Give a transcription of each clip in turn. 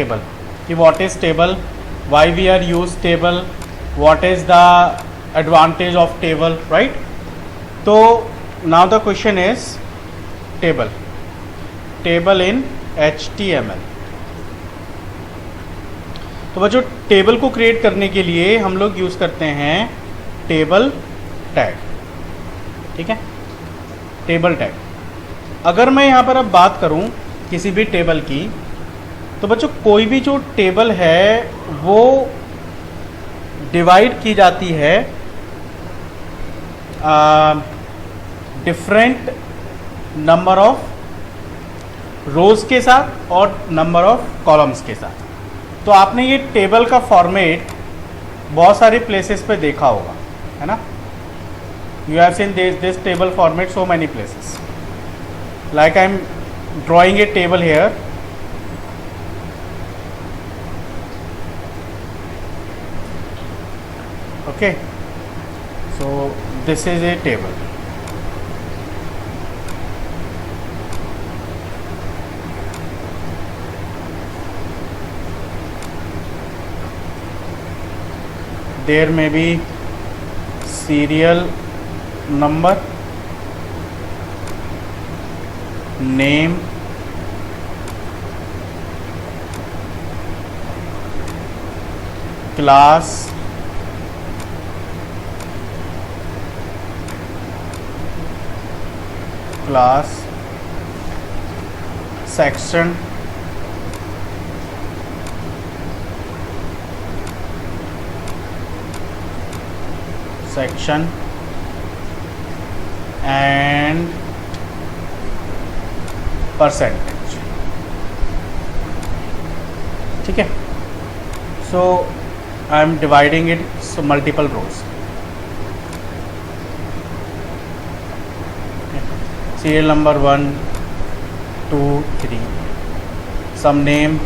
table कि what is table, why we are use table, what is the advantage of table, right? So now the question is table in HTML. तो बच्चों table को create करने के लिए हम लोग यूज़ करते हैं टेबल टैग. ठीक है, टेबल टैग. अगर मैं यहाँ पर अब बात करूँ किसी भी टेबल की, तो बच्चों कोई भी जो टेबल है वो डिवाइड की जाती है डिफरेंट नंबर ऑफ रोज के साथ और नंबर ऑफ कॉलम्स के साथ. तो आपने ये टेबल का फॉर्मेट बहुत सारे प्लेसेस पे देखा होगा, है ना. You have seen this table format so many places. Like I am drawing a table here. Okay, so this is a table. There may be serial number, name, class, section, and percentage. ठीक है. So I am dividing it so multiple rows. Serial number 1, 2, 3. Some name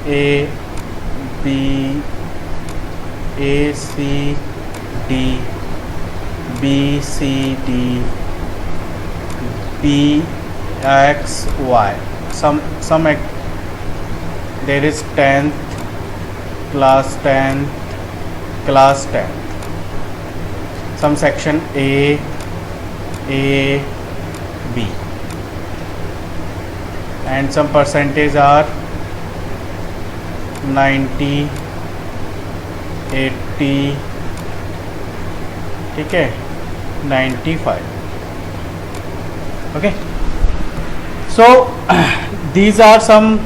A, B, A, C, D, B, C, D, B, X, Y. Some there is 10th, class 10th, class 10th. Some section A, B, and some percentage are 90, 80, ठीक है, 95. Okay, so these are some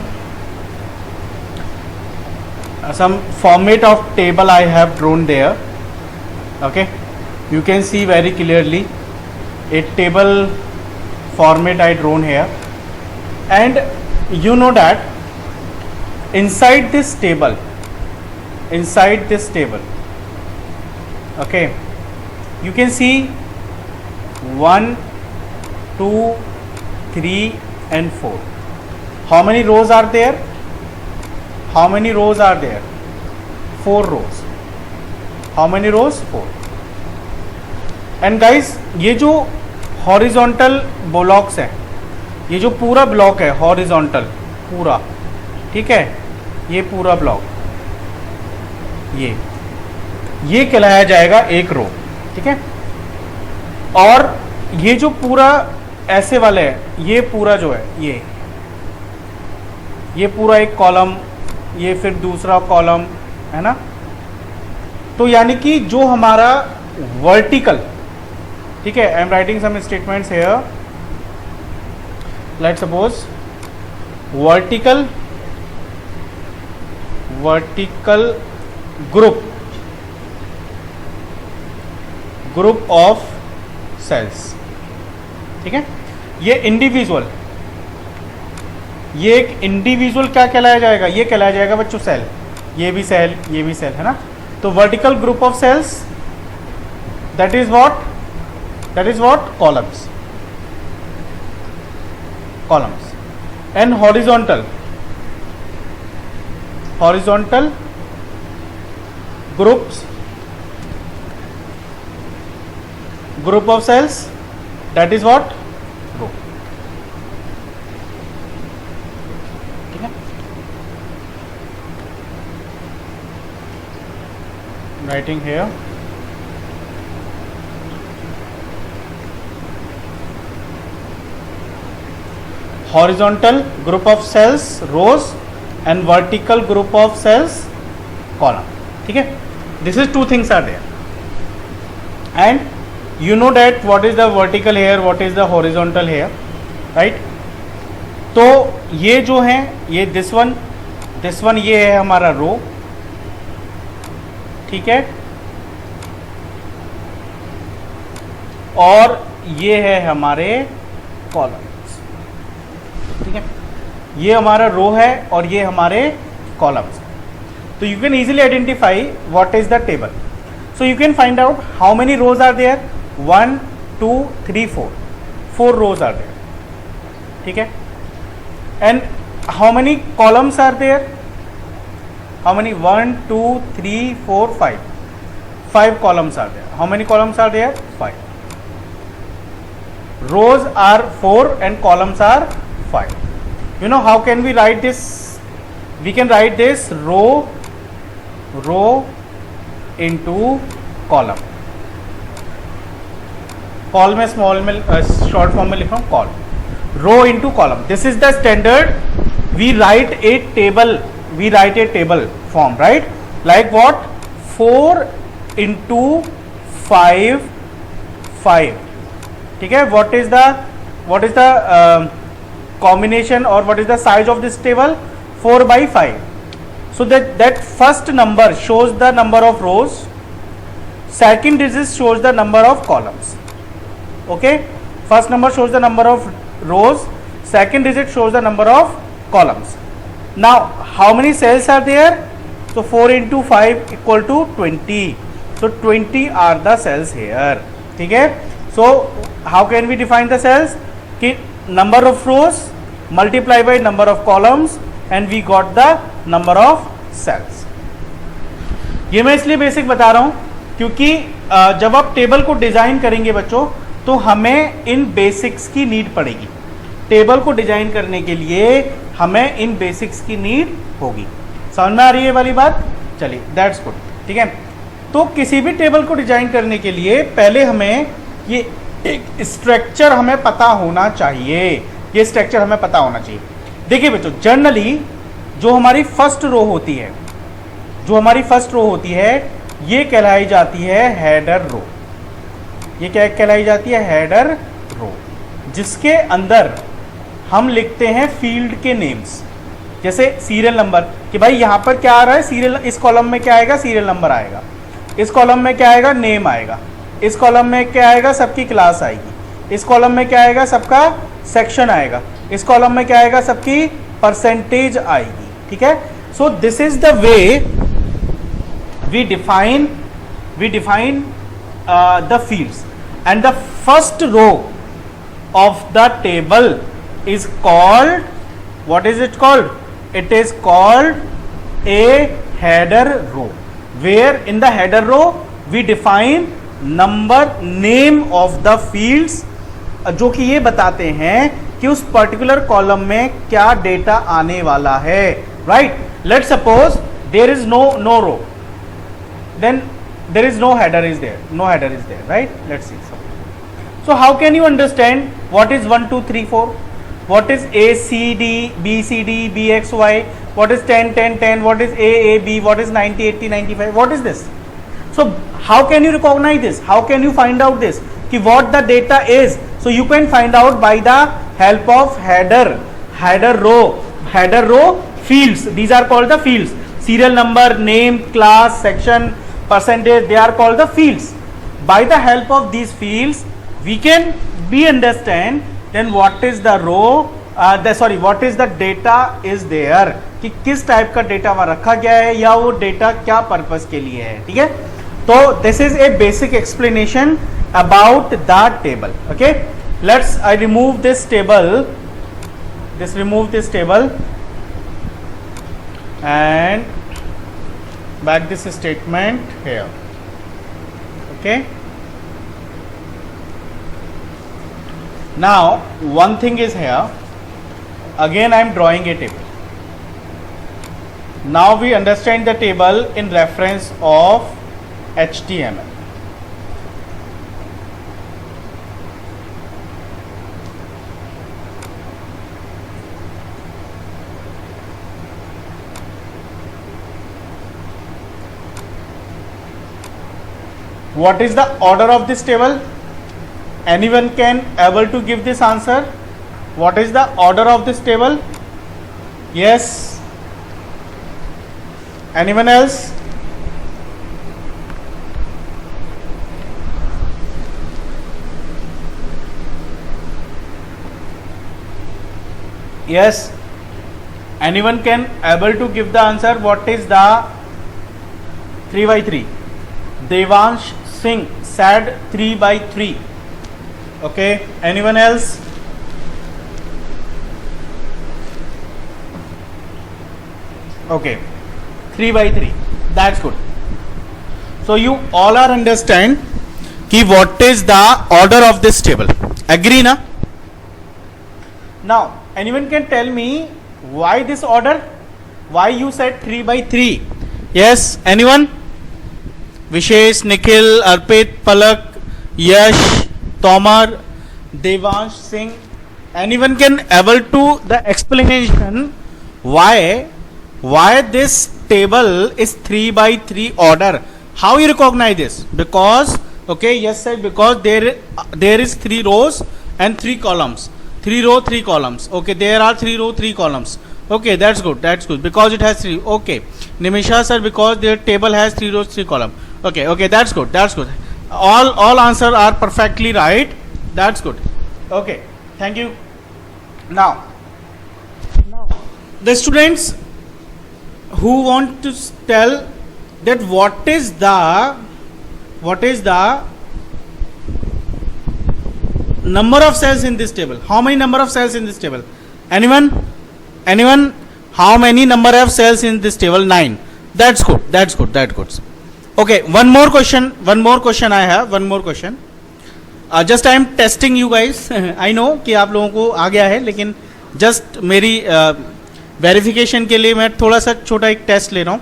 format of table I have drawn there. Okay, you can see very clearly a table format I drawn here, and you know that inside this table, okay, you can see 1, 2, 3 and 4. How many rows are there? 4 rows. How many rows? 4. And guys ये जो horizontal blocks है, ये जो पूरा block है horizontal पूरा, ठीक है, ये पूरा ब्लॉक ये कहलाया जाएगा एक रो. ठीक है, और ये जो पूरा ऐसे वाले है, ये पूरा जो है ये पूरा एक कॉलम, ये फिर दूसरा कॉलम, है ना. तो यानी कि जो हमारा वर्टिकल, ठीक है, I am writing some statements here. Let's suppose vertical group of cells. ठीक है, ये इंडिविजुअल, ये एक इंडिविजुअल क्या कहलाया जाएगा? ये कहलाया जाएगा बच्चों सेल. ये भी सेल, है ना. तो vertical group of cells, that is what columns. And horizontal group of cells, that is what? Row. ठीक है. writing here. Horizontal group of cells rows and vertical group of cells column. ठीक है, this is two things are there and you know that what is the vertical here, what is the horizontal here, right? तो ये जो है ये this one ये है हमारा रो, ठीक है, और ये है हमारे कॉलम्स, ठीक है, ये हमारा रो है और ये हमारे कॉलम्स. तो you can easily identify what is the table. So you can find out how many rows are there. 1 2 3 4 rows are there, ठीक है. And how many columns are there. How many 1 2 3 4 5 columns are there. How many columns are there? 5. Rows are 4 and columns are 5. You know how can we write this? We can write this row into column. Col में small में short form में लिख रहा हूँ col. Row into column. This is the standard. We write a table form, right? Like what? 4 into 5 5. ठीक है. what is the combination or what is the size of this table? 4 by 5. so that first number shows the number of rows, second digit shows the number of columns. Okay, first number shows the number of rows, second digit shows the number of columns. Now how many cells are there? So 4 into 5 equal to 20. So 20 are the cells here. ठीक है. So how can we define the cells? कि number of rows multiply by number of columns and we got the number of cells. ये मैं इसलिए basic बता रहा हूँ क्योंकि जब आप टेबल को डिजाइन करेंगे बच्चों तो हमें इन बेसिक्स की नीड पड़ेगी. टेबल को डिजाइन करने के लिए हमें इन बेसिक्स की नीड होगी. समझ में आ रही है वाली बात? चलिए, दैट्स गुड. ठीक है. तो किसी भी टेबल को डिजाइन करने के लिए पहले हमें ये एक स्ट्रक्चर हमें पता होना चाहिए. ये स्ट्रक्चर हमें पता होना चाहिए. देखिए बच्चों, जनरली जो हमारी फर्स्ट रो होती है, ये कहलाई जाती है हेडर रो. ये क्या कहलाई जाती है? हेडर रो, जिसके अंदर हम लिखते हैं फील्ड के नेम्स. जैसे सीरियल नंबर, कि भाई यहाँ पर क्या आ रहा है सीरियल, इस कॉलम में क्या आएगा? सीरियल नंबर आएगा. इस कॉलम में क्या आएगा? नेम आएगा. इस कॉलम में क्या आएगा? सबकी क्लास आएगी. इस कॉलम में क्या आएगा? सबका सेक्शन आएगा. इस कॉलम में क्या आएगा? सबकी परसेंटेज आएगी. ठीक है. So this is the way we define the fields. And the first row of the table is called, what is it called? It is called a header row, where in the header row we define name of the fields, जो कि ये बताते हैं कि उस particular column में क्या data आने वाला है. Right. Let's suppose there is no row, then there is no header is there, right? Let's see. So how can you understand what is 1 2 3 4? What is A C D, B C D, B X Y? What is 10 10 10? What is A B? What is 90 80 95? What is this? So how can you recognize this? How can you find out this? कि what the data is? So you can find out by the help of header row fields. These are called the fields. Serial number, name, class, section, percentage. They are called the fields. By the help of these fields, we can understand then what is the row, what is the data is there, कि किस type का data वहां रखा गया है या वो data क्या पर्पस के लिए है. ठीक है. तो this is a basic explanation about the table. Okay. Let's I remove this table and back this statement here. Okay. Now one thing is here, again I am drawing a table. Now we understand the table in reference of HTML. What is the order of this table? Anyone can able to give this answer? What is the order of this table? Yes. Anyone else? Yes. Anyone can able to give the answer? What is the 3 by 3? Devansh Singh said 3 by 3. Okay. Anyone else? Okay. 3 by 3. That's good. So you all are understand कि what is the order of this table. Agree na? Now anyone can tell me why this order? Why you said 3 by 3? Yes. Anyone? Vishesh, Nikhil, Arpit, Palak, Yash, Tomar, Devansh Singh. Anyone can able to the explanation why this table is 3 by 3 order? How you recognize this? Because okay, yes sir, because there is 3 rows and 3 columns. 3 row 3 columns. Okay, there are 3 row 3 columns. Okay, that's good. That's good because it has 3. Okay, Nimisha sir, because their table has 3 rows 3 columns. Okay, okay, that's good. That's good. All answers are perfectly right. That's good. Okay, thank you. Now the students who want to tell that what is the number of cells in this table? How many number of cells in this table? Anyone? How many number of cells in this table? 9. That's good. That's good. That's good. Okay, one more question I have. One more question. Just I am testing you guys. I know कि आप लोगों को आ गया है, लेकिन just मेरी verification के लिए मैं थोड़ा सा छोटा एक टेस्ट ले रहा हूँ.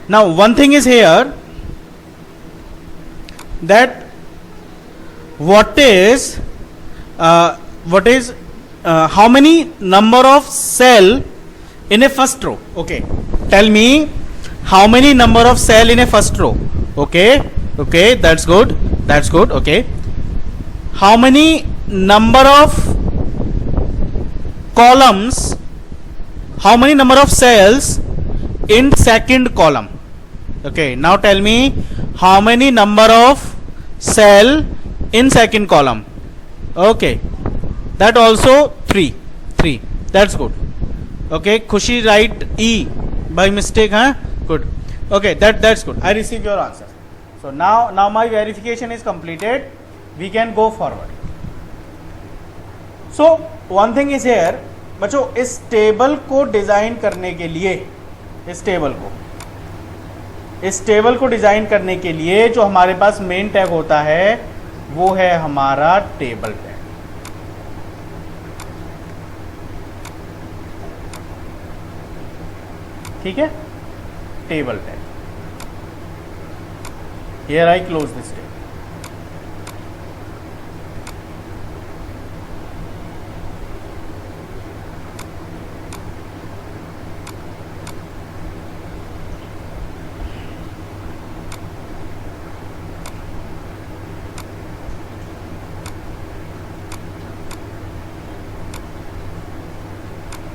Now one thing is here that what is how many number of cell in a first row? Okay, tell me how many number of cell in a first row? Okay, that's good. Okay, how many number of columns, how many number of cells in second column? Okay, now tell me how many number of cell in second column? Okay, that also 3. That's good. Okay, Khushi write E by mistake, huh? Good. Okay, that's good. I received your answer. So now my verification is completed. We can go forward. So one thing is here, बच्चों इस table को design करने के लिए इस table को design करने के लिए जो हमारे पास मेन टैग होता है वो है हमारा टेबल टैग. ठीक है, table tag. Here I close this table.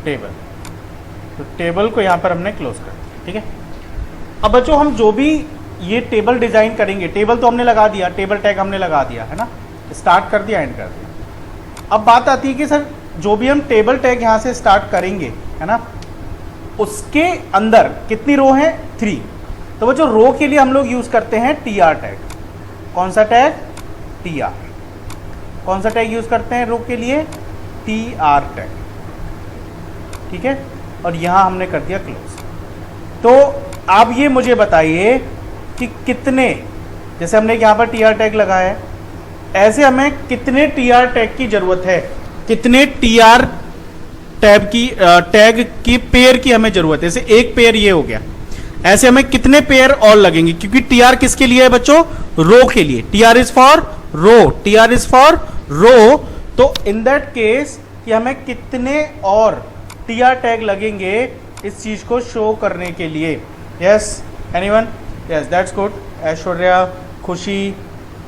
Table, तो टेबल को यहां पर हमने क्लोज कर दिया. ठीक है, अब बच्चों हम जो भी ये टेबल डिजाइन करेंगे, टेबल तो हमने लगा दिया, टेबल टैग हमने लगा दिया है ना, स्टार्ट कर दिया, एंड कर दिया. अब बात आती है कि सर जो भी हम टेबल टैग यहां से स्टार्ट करेंगे है ना, उसके अंदर कितनी रो हैं? 3. तो बच्चों रो के लिए हम लोग यूज करते हैं TR टैग. कौन सा टैग? TR. कौन सा टैग यूज करते हैं रो के लिए? TR tag. ठीक है, और यहां हमने कर दिया क्लोज. तो अब ये मुझे बताइए कि कितने, जैसे हमने यहां पर TR टैग लगाया है, ऐसे हमें कितने TR टैग की जरूरत है? कितने TR टैग की पेयर की हमें जरूरत है? जैसे एक पेयर ये हो गया, ऐसे हमें कितने पेयर और लगेंगे, क्योंकि टी आर किसके लिए है बच्चों, रो के लिए, T R is for row, T R is for row. तो इन दैट केस कि हमें कितने और टी आर टैग लगेंगे इस चीज को शो करने के लिए। Yes anyone, yes that's good. Aishwarya, खुशी,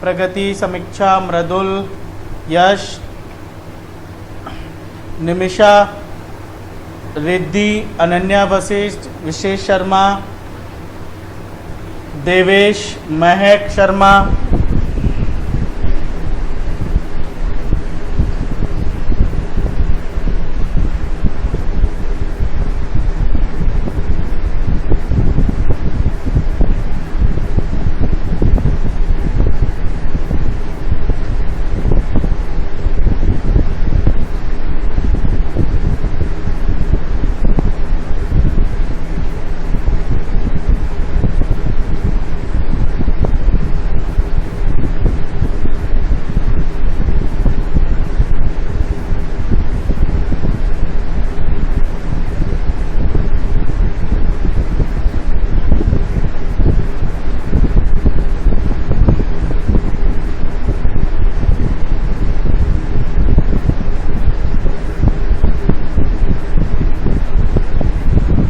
प्रगति, समीक्षा, मृदुल, यश, निमिषा, रिद्धि, अनन्या, वशिष्ठ, विशेष शर्मा, देवेश, महक शर्मा,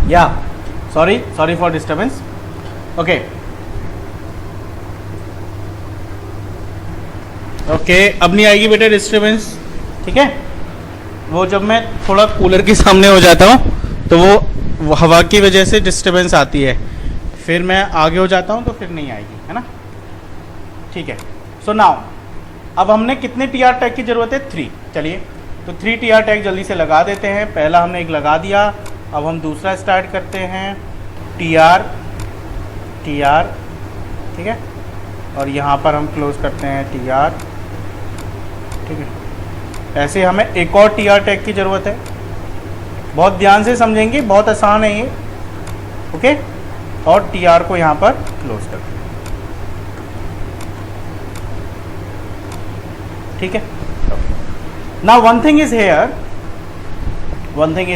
या सॉरी फॉर डिस्टर्बेंस। ओके अब नहीं आएगी बेटा डिस्टर्बेंस, ठीक है। वो जब मैं थोड़ा कूलर के सामने हो जाता हूँ तो वो हवा की वजह से डिस्टर्बेंस आती है, फिर मैं आगे हो जाता हूँ तो फिर नहीं आएगी, है ना, ठीक है। सो नाउ अब हमने कितने टी आर टैग की जरूरत है, 3। चलिए तो 3 टी आर टैग जल्दी से लगा देते हैं। पहला हमने एक लगा दिया, अब हम दूसरा स्टार्ट करते हैं, टी आर, ठीक है, और यहाँ पर हम क्लोज करते हैं टी आर, ठीक है। ऐसे हमें एक और टी आर टैग की ज़रूरत है, बहुत ध्यान से समझेंगे, बहुत आसान है ये, ओके। और टी आर को यहाँ पर क्लोज करते हैं, ठीक है। Now one thing is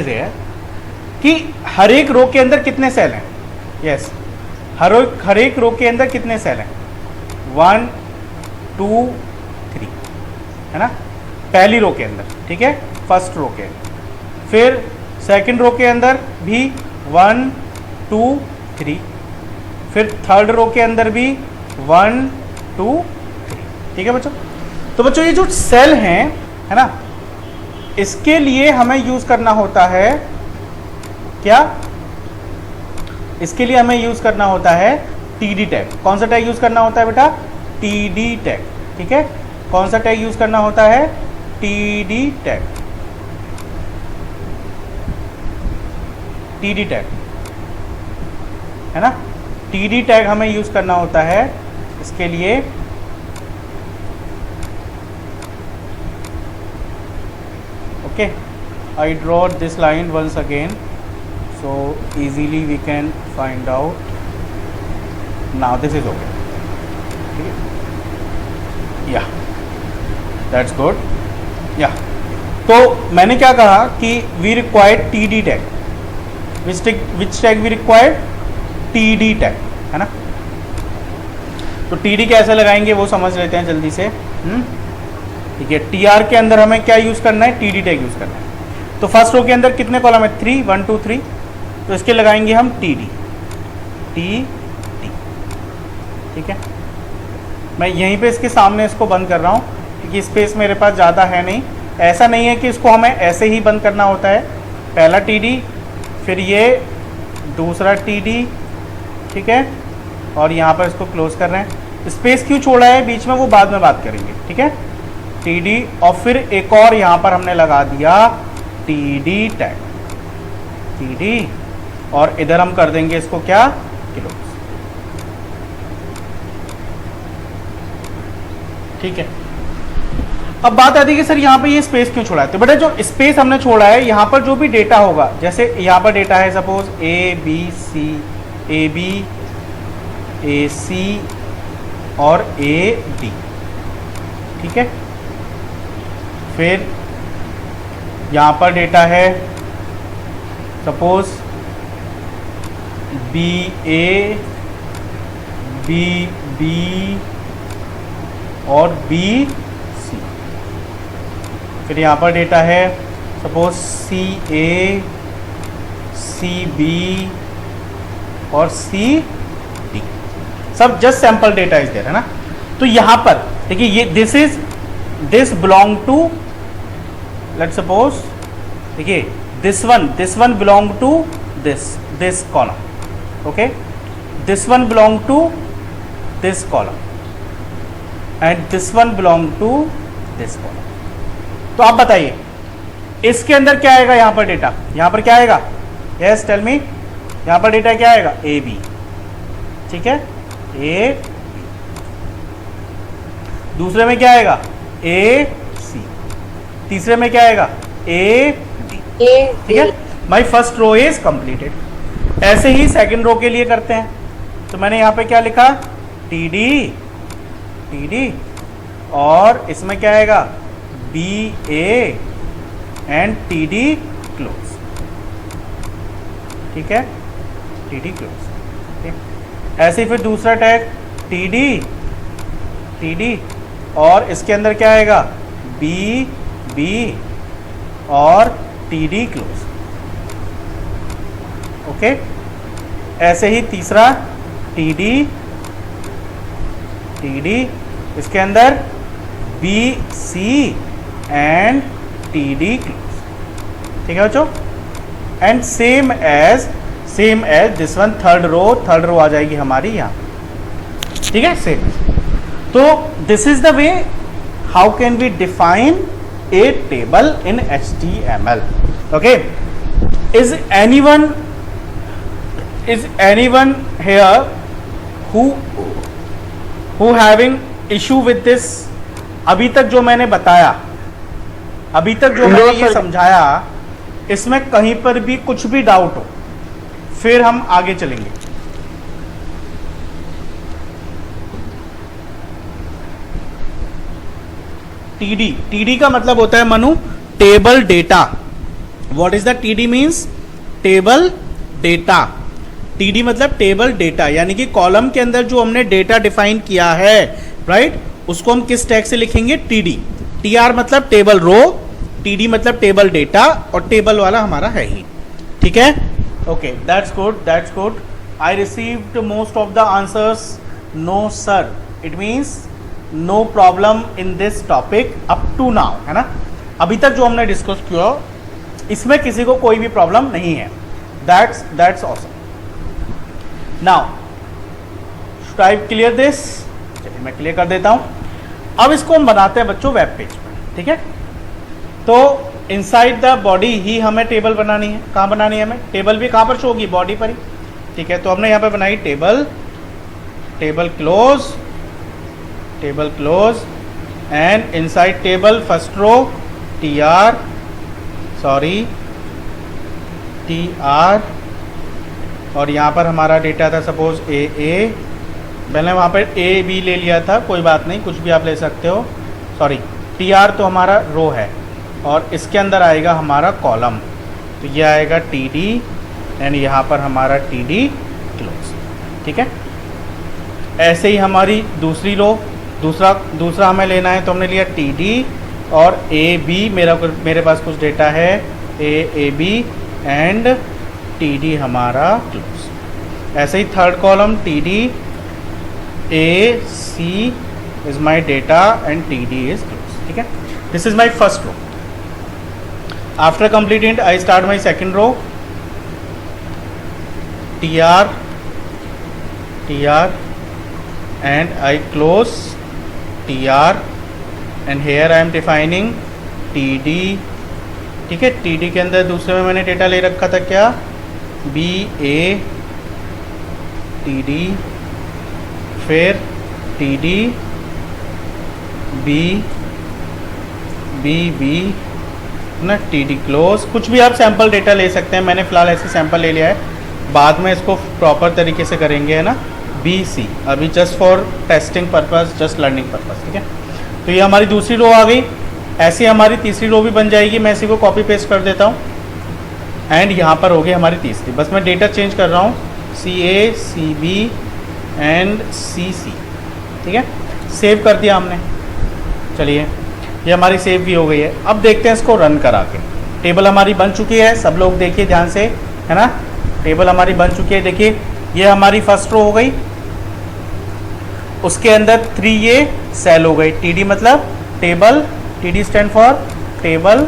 here कि हर एक रो के अंदर कितने सेल हैं, यस हर एक रो के अंदर कितने सेल हैं, 1 2 3, है ना, पहली रो के अंदर, ठीक है, फर्स्ट रो के अंदर। फिर सेकंड रो के अंदर भी 1 2 3, फिर थर्ड रो के अंदर भी 1 2 3, ठीक है बच्चों। तो बच्चों ये जो सेल हैं, है ना, इसके लिए हमें यूज करना होता है क्या, इसके लिए हमें यूज करना होता है टीडी टैग। कौन सा टैग यूज करना होता है बेटा, टीडी टैग, ठीक है। कौन सा टैग यूज करना होता है, टीडी टैग, टीडी टैग, है ना, टीडी टैग हमें यूज करना होता है इसके लिए। Okay, I draw this line once again so easily we can find out. Now this is okay, yeah, that's good, yeah। तो मैंने क्या कहा कि we require TD tag, which tag we require, TD tag, है ना। तो TD कैसे लगाएंगे वो समझ लेते हैं जल्दी से, ठीक है। TR के अंदर हमें क्या यूज करना है, TD टैग यूज करना है। तो फर्स्ट रो के अंदर कितने कॉलम है, 3 1 2 3, तो इसके लगाएंगे हम TD, ठीक है। मैं यहीं पे इसके सामने इसको बंद कर रहा हूँ क्योंकि स्पेस मेरे पास ज़्यादा है नहीं। ऐसा नहीं है कि इसको हमें ऐसे ही बंद करना होता है, पहला TD, फिर ये दूसरा TD, ठीक है, और यहाँ पर इसको क्लोज कर रहे हैं। स्पेस क्यों छोड़ा है बीच में वो बाद में बात करेंगे, ठीक है। TD और फिर एक और यहाँ पर हमने लगा दिया TD टैग, TD, और इधर हम कर देंगे इसको क्या, क्लोज, ठीक है। अब बात आती है कि सर यहाँ पे ये स्पेस क्यों छोड़ा है। तो बेटा जो स्पेस हमने छोड़ा है यहाँ पर जो भी डेटा होगा, जैसे यहाँ पर डेटा है सपोज AB AC और AD, ठीक है। फिर यहाँ पर डेटा है सपोज बी ए, बी बी और बी सी। फिर यहाँ पर डेटा है सपोज सी ए, सी बी और सी डी, सब just sample data is there, है ना। तो यहाँ पर देखिए ये this belong to, let's suppose, देखिए this one belong to this column, okay, this one belong to this column and this one belong to this column. तो आप बताइए इसके अंदर क्या आएगा, यहां पर डेटा, यहां पर क्या आएगा, यस टेल मी, यहां पर डेटा क्या आएगा, ए बी, ठीक है, ए बी। दूसरे में क्या आएगा, ए सी, तीसरे में क्या आएगा, ए डी, ठीक है। My first row is completed. ऐसे ही सेकंड रो के लिए करते हैं, तो मैंने यहां पे क्या लिखा, टी डी, और इसमें क्या आएगा, B A and T D close, ठीक है, टी डी क्लोज। ऐसे ही फिर दूसरा टैग टी डी और इसके अंदर क्या आएगा, बी बी और टी डी क्लोज, ओके। ऐसे ही तीसरा टी डी, इसके अंदर B C and T D close, ठीक है बच्चों। And same as this one, third row आ जाएगी हमारी यहाँ, ठीक है, सेम। तो this is the way how can we define a table in HTML, okay. Is anyone here who having issue with this? अभी तक जो मैंने बताया, अभी तक जो मैंने ये समझाया, इसमें कहीं पर भी कुछ भी डाउट हो फिर हम आगे चलेंगे। टीडी का मतलब होता है Manu table data. What is the TD means, table data. TD मतलब टेबल डेटा, यानी कि कॉलम के अंदर जो हमने डेटा डिफाइन किया है, राइट, उसको हम किस टैग से लिखेंगे, टीडी। टीआर मतलब टेबल रो, टीडी मतलब टेबल डेटा, और टेबल वाला हमारा है ही, ठीक है, okay. That's good. I received most of the answers, no sir, it means no problem in this topic up to now, है ना। अभी तक जो हमने डिस्कस किया इसमें किसी को कोई भी प्रॉब्लम नहीं है। That's awesome. Now should I clear this, चलिए मैं क्लियर कर देता हूं। अब इसको हम बनाते हैं बच्चों वेब पेज पर, ठीक है। तो इनसाइड द बॉडी ही हमें टेबल बनानी है। कहाँ बनानी है हमें, टेबल भी कहाँ पर शो होगी, बॉडी पर ही, ठीक है। तो हमने यहाँ पे बनाई table close and inside table first row TR, और यहाँ पर हमारा डेटा था सपोज ए, मैंने वहाँ पर ए बी ले लिया था, कोई बात नहीं, कुछ भी आप ले सकते हो, सॉरी। TR तो हमारा रो है और इसके अंदर आएगा हमारा कॉलम, तो ये आएगा TD एंड यहाँ पर हमारा TD क्लोज, ठीक है। ऐसे ही हमारी दूसरी रो, दूसरा हमें लेना है, तो हमने लिया TD और AB, मेरे पास कुछ डेटा है AB एंड TD हमारा क्लोज। ऐसे ही third column TD, AC is my data and TD is close, ठीक है। This is my first row. After completing I start my second row, TR and I close TR and here I am defining TD, ठीक है। TD के अंदर दूसरे में मैंने data ले रखा था क्या, BA TD, फिर TD B ना TD क्लोज। कुछ भी आप सैंपल डेटा ले सकते हैं, मैंने फ़िलहाल ऐसे सैंपल ले लिया है, बाद में इसको प्रॉपर तरीके से करेंगे, है ना। BC अभी just for testing purpose, just learning purpose, ठीक है। तो ये हमारी दूसरी रो आ गई। ऐसी हमारी तीसरी रो भी बन जाएगी, मैं इसी को कॉपी पेस्ट कर देता हूँ एंड यहाँ पर हो गई हमारी तीसरी। बस मैं डेटा चेंज कर रहा हूँ, CA, CB एंड CC, ठीक है। सेव कर दिया हमने, चलिए ये हमारी सेव भी हो गई है। अब देखते हैं इसको रन करा के। टेबल हमारी बन चुकी है, सब लोग देखिए ध्यान से, है ना। टेबल हमारी बन चुकी है, देखिए ये हमारी फर्स्ट रो हो गई, उसके अंदर 3 ये सेल हो गई। TD मतलब table, TD stand for table,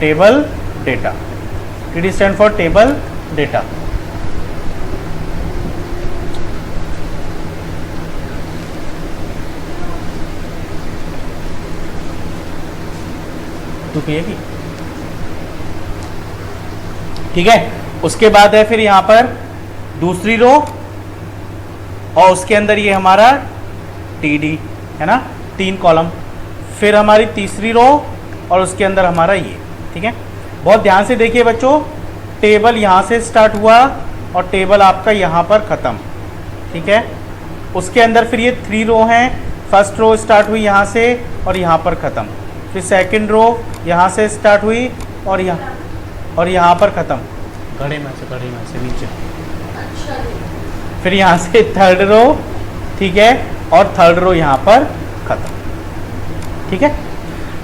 table data, TD stand for table data. तू पिएगी, ठीक है। उसके बाद है फिर यहाँ पर दूसरी रो, और उसके अंदर ये हमारा TD है ना, 3 कॉलम। फिर हमारी तीसरी रो, और उसके अंदर हमारा ये, ठीक है। बहुत ध्यान से देखिए बच्चों, टेबल यहाँ से स्टार्ट हुआ और टेबल आपका यहाँ पर ख़त्म, ठीक है। उसके अंदर फिर ये 3 रो हैं, फर्स्ट रो स्टार्ट हुई यहाँ से और यहाँ पर ख़त्म। फिर सेकंड रो यहाँ से स्टार्ट हुई और यहाँ पर ख़त्म, घड़े में से नीचे। फिर यहाँ से थर्ड रो, ठीक है, और थर्ड रो यहाँ पर ख़त्म, ठीक है।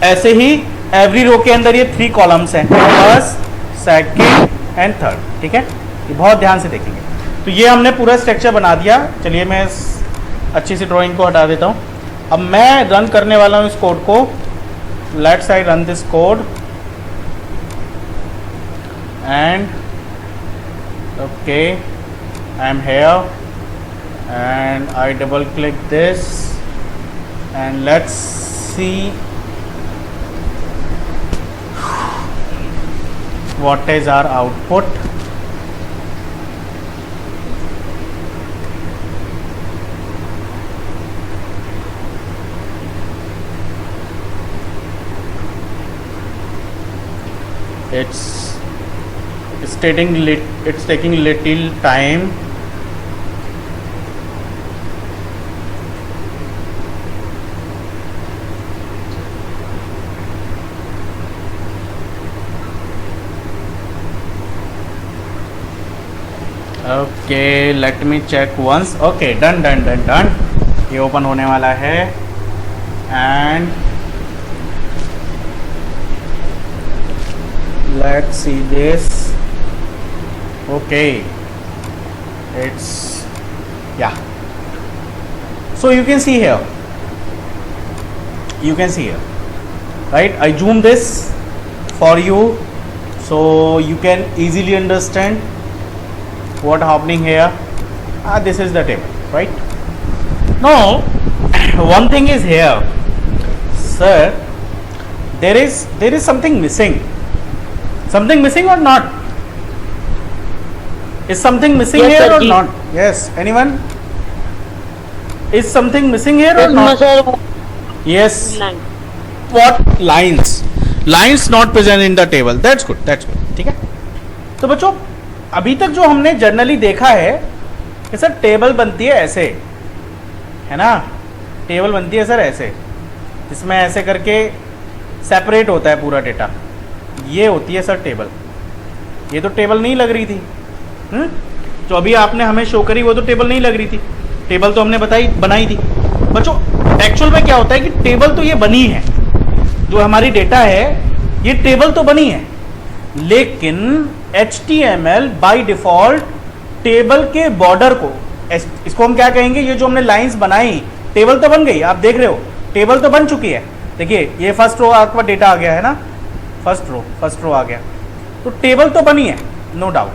ऐसे ही एवरी रो के अंदर ये 3 कॉलम्स हैं, फर्स्ट, सेकंड एंड थर्ड, ठीक है। ये बहुत ध्यान से देखेंगे। तो ये हमने पूरा स्ट्रक्चर बना दिया। चलिए मैं इस अच्छी सी ड्राइंग को हटा देता हूँ। अब मैं रन करने वाला हूँ इस कोड को। Let's I run this code and okay, I am here and I double click this and let's see what is our output. It's taking little time. Okay, let me check once. Okay, done done done done, ये open होने वाला है and let's see this. Okay, it's yeah, so you can see here, right? I zoom this for you so you can easily understand what happening here. This is the table, right? Now one thing is here, sir, there is something missing or not? Is something missing Yes, here sir, or ji. not? Yes, anyone? Is something missing here or No, not? sir. Yes. Line. What? Lines not present in the table. That's good, ठीक है। तो बच्चों, अभी तक जो हमने generally देखा है कि सर टेबल बनती है ऐसे, है ना, टेबल बनती है सर ऐसे, इसमें ऐसे करके सेपरेट होता है पूरा डेटा, ये होती है सर टेबल। ये तो टेबल नहीं लग रही थी, जो अभी आपने हमें शो करी वो तो टेबल नहीं लग रही थी। टेबल तो हमने बनाई थी बच्चों। एक्चुअल में क्या होता है कि टेबल तो ये बनी है, जो हमारी डेटा है ये टेबल तो बनी है, लेकिन HTML बाय डिफॉल्ट टेबल के बॉर्डर को, इसको हम क्या कहेंगे, ये जो हमने लाइंस बनाई, टेबल तो बन गई, आप देख रहे हो टेबल तो बन चुकी है। देखिए ये फर्स्ट रो आपका डेटा आ गया है ना, फर्स्ट रो आ गया, तो टेबल तो बनी है, नो डाउट,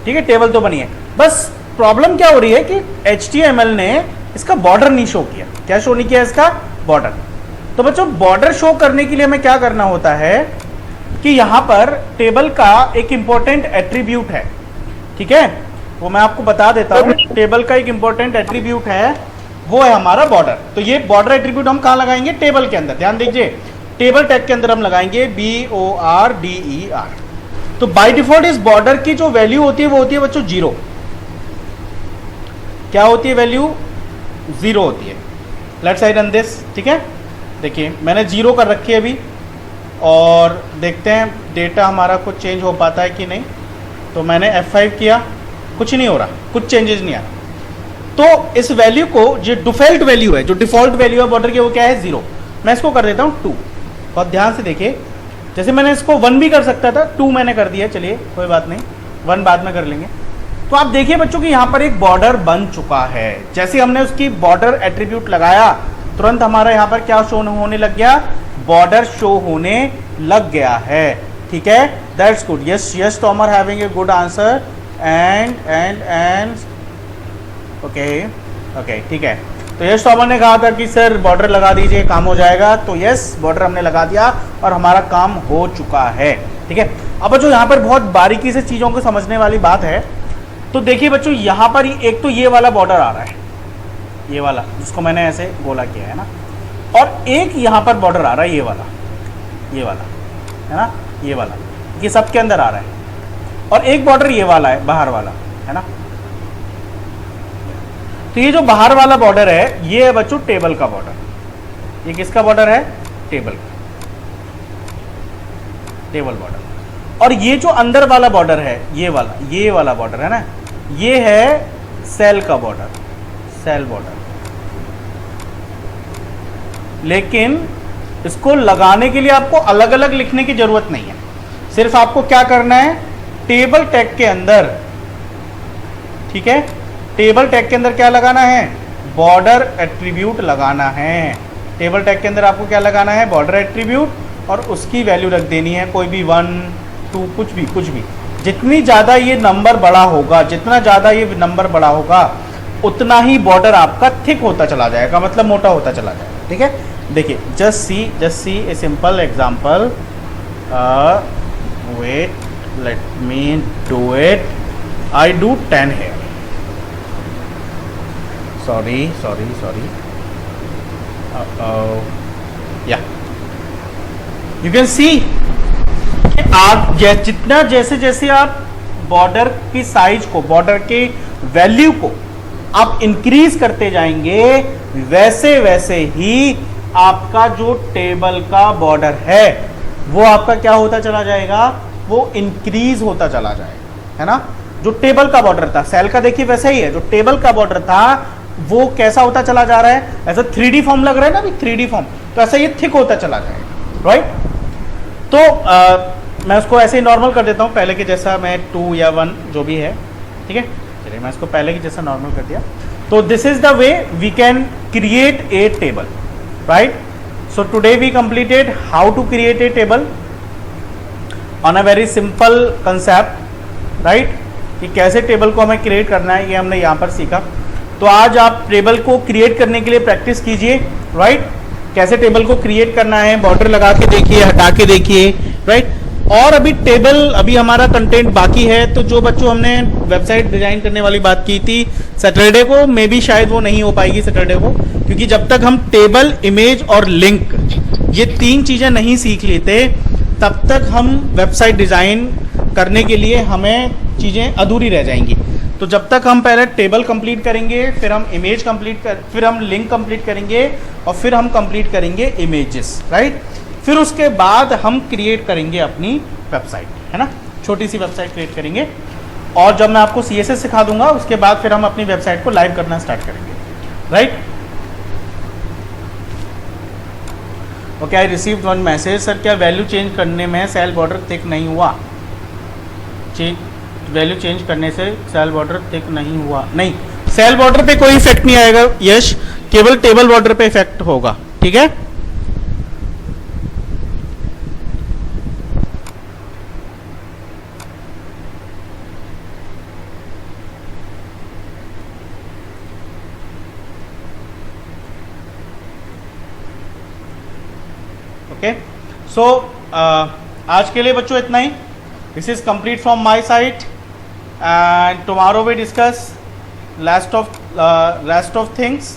ठीक है, टेबल तो बनी है। बस प्रॉब्लम क्या हो रही है कि HTML ने इसका बॉर्डर नहीं शो किया। क्या शो नहीं किया? इसका बॉर्डर। तो बच्चों, बॉर्डर शो करने के लिए हमें क्या करना होता है कि यहां पर टेबल का एक इंपॉर्टेंट एट्रीब्यूट है, ठीक है, वो मैं आपको बता देता हूं। टेबल का एक इंपॉर्टेंट एट्रीब्यूट है, वो है हमारा बॉर्डर। तो ये बॉर्डर एट्रीब्यूट हम कहां लगाएंगे? टेबल के अंदर। ध्यान दीजिए, टेबल टैग के अंदर हम लगाएंगे BORDER। तो बाय डिफॉल्ट इस बॉर्डर की जो वैल्यू होती है वो होती है बच्चों 0। क्या होती है? वैल्यू 0 होती है। लेट्स आई रन दिस, ठीक है। देखिए मैंने 0 कर रखी है अभी, और देखते हैं डेटा हमारा कुछ चेंज हो पाता है कि नहीं। तो मैंने F5 किया, कुछ नहीं हो रहा, कुछ चेंजेस नहीं आ रहा। तो इस वैल्यू को, जो डिफॉल्ट वैल्यू है, जो डिफॉल्ट वैल्यू है बॉर्डर की, वो क्या है 0। मैं इसको कर देता हूँ 2। बहुत ध्यान से देखिए, जैसे मैंने इसको 1 भी कर सकता था, 2 मैंने कर दिया, चलिए कोई बात नहीं, 1 बाद में कर लेंगे। तो आप देखिए बच्चों कि यहाँ पर एक बॉर्डर बन चुका है। जैसे हमने उसकी बॉर्डर एट्रीब्यूट लगाया, तुरंत हमारा यहाँ पर क्या शो होने लग गया, बॉर्डर शो होने लग गया है। ठीक है, that's good. Yes yes Tomar having a good answer. And okay ठीक है। तो यस टॉमर ने कहा था कि सर बॉर्डर लगा दीजिए, काम हो जाएगा। तो यस, बॉर्डर हमने लगा दिया और हमारा काम हो चुका है। ठीक है, अब बच्चों यहाँ पर बहुत बारीकी से चीज़ों को समझने वाली बात है। तो देखिए बच्चों, यहाँ पर एक तो ये वाला बॉर्डर आ रहा है, ये वाला जिसको मैंने ऐसे गोला किया है ना, और एक यहाँ पर बॉर्डर आ रहा है, ये वाला है ना, ये वाला, ये सबके अंदर आ रहा है। और एक बॉर्डर ये वाला है, बाहर वाला, है ना। तो ये जो बाहर वाला बॉर्डर है, ये है बच्चों टेबल का बॉर्डर। ये किसका बॉर्डर है, टेबल बॉर्डर। और ये जो अंदर वाला बॉर्डर है, ये वाला बॉर्डर है ना, ये है सेल का बॉर्डर, सेल बॉर्डर। लेकिन इसको लगाने के लिए आपको अलग अलग लिखने की जरूरत नहीं है। सिर्फ आपको क्या करना है, टेबल टैग के अंदर, ठीक है, टेबल टैग के अंदर क्या लगाना है, बॉर्डर एट्रीब्यूट लगाना है। टेबल टैग के अंदर आपको क्या लगाना है, बॉर्डर एट्रीब्यूट, और उसकी वैल्यू रख देनी है कोई भी 1 2 कुछ भी। जितनी ज़्यादा ये नंबर बड़ा होगा, जितना ज़्यादा ये नंबर बड़ा होगा, उतना ही बॉर्डर आपका थिक होता चला जाएगा, मतलब मोटा होता चला जाएगा। ठीक है, देखिए, just see a simple example. Wait, let me do it. I do 10 है, सॉरी या यू कैन सी कि आप जितना जैसे आप बॉर्डर की साइज को, बॉर्डर के वैल्यू को आप इंक्रीज करते जाएंगे, वैसे ही आपका जो टेबल का बॉर्डर है वो आपका क्या होता चला जाएगा, वो इंक्रीज होता चला जाएगा, है ना। जो टेबल का बॉर्डर था, सेल का देखिए वैसा ही है, जो टेबल का बॉर्डर था वो कैसा होता चला जा रहा है, ऐसा 3D फॉर्म लग रहा है ना, अभी 3D फॉर्म, तो ऐसा ये थिक होता चला जाएगा, राइट। तो मैं उसको ऐसे ही नॉर्मल कर देता हूँ, पहले के जैसा, मैं 2 या 1 जो भी है, ठीक है। चलिए मैं इसको पहले की जैसा नॉर्मल कर दिया। तो this is the way we can create a table, right. So today we completed how to create a table on a very simple concept, right, कि कैसे टेबल को हमें क्रिएट करना है, ये हमने यहाँ पर सीखा। तो आज आप टेबल को क्रिएट करने के लिए प्रैक्टिस कीजिए, राइट, कैसे टेबल को क्रिएट करना है, बॉर्डर लगा के देखिए, हटा के देखिए, राइट। और अभी हमारा कंटेंट बाकी है। तो जो बच्चों हमने वेबसाइट डिजाइन करने वाली बात की थी सैटरडे को, मे बी शायद वो नहीं हो पाएगी सैटरडे को, क्योंकि जब तक हम टेबल, इमेज और लिंक, ये 3 चीजें नहीं सीख लेते, तब तक हम वेबसाइट डिजाइन करने के लिए हमें चीजें अधूरी रह जाएंगी। तो जब तक हम पहले टेबल कंप्लीट करेंगे, फिर हम इमेज फिर हम लिंक कंप्लीट करेंगे, और फिर हम कंप्लीट करेंगे इमेजेस, राइट। फिर उसके बाद हम क्रिएट करेंगे अपनी वेबसाइट, है ना, छोटी सी वेबसाइट क्रिएट करेंगे। और जब मैं आपको CSS सिखा दूंगा, उसके बाद फिर हम अपनी वेबसाइट को लाइव करना स्टार्ट करेंगे, right. Okay, I received 1 message, sir क्या वैल्यू चेंज करने में सेल बॉर्डर थिक नहीं हुआ? वैल्यू चेंज करने से सेल बॉर्डर थिक नहीं हुआ? नहीं, सेल बॉर्डर पे कोई इफेक्ट नहीं आएगा यश, केवल टेबल बॉर्डर पे इफेक्ट होगा, ठीक है। ओके, सो आज के लिए बच्चों इतना ही। This is complete from my side, and tomorrow we discuss rest of things.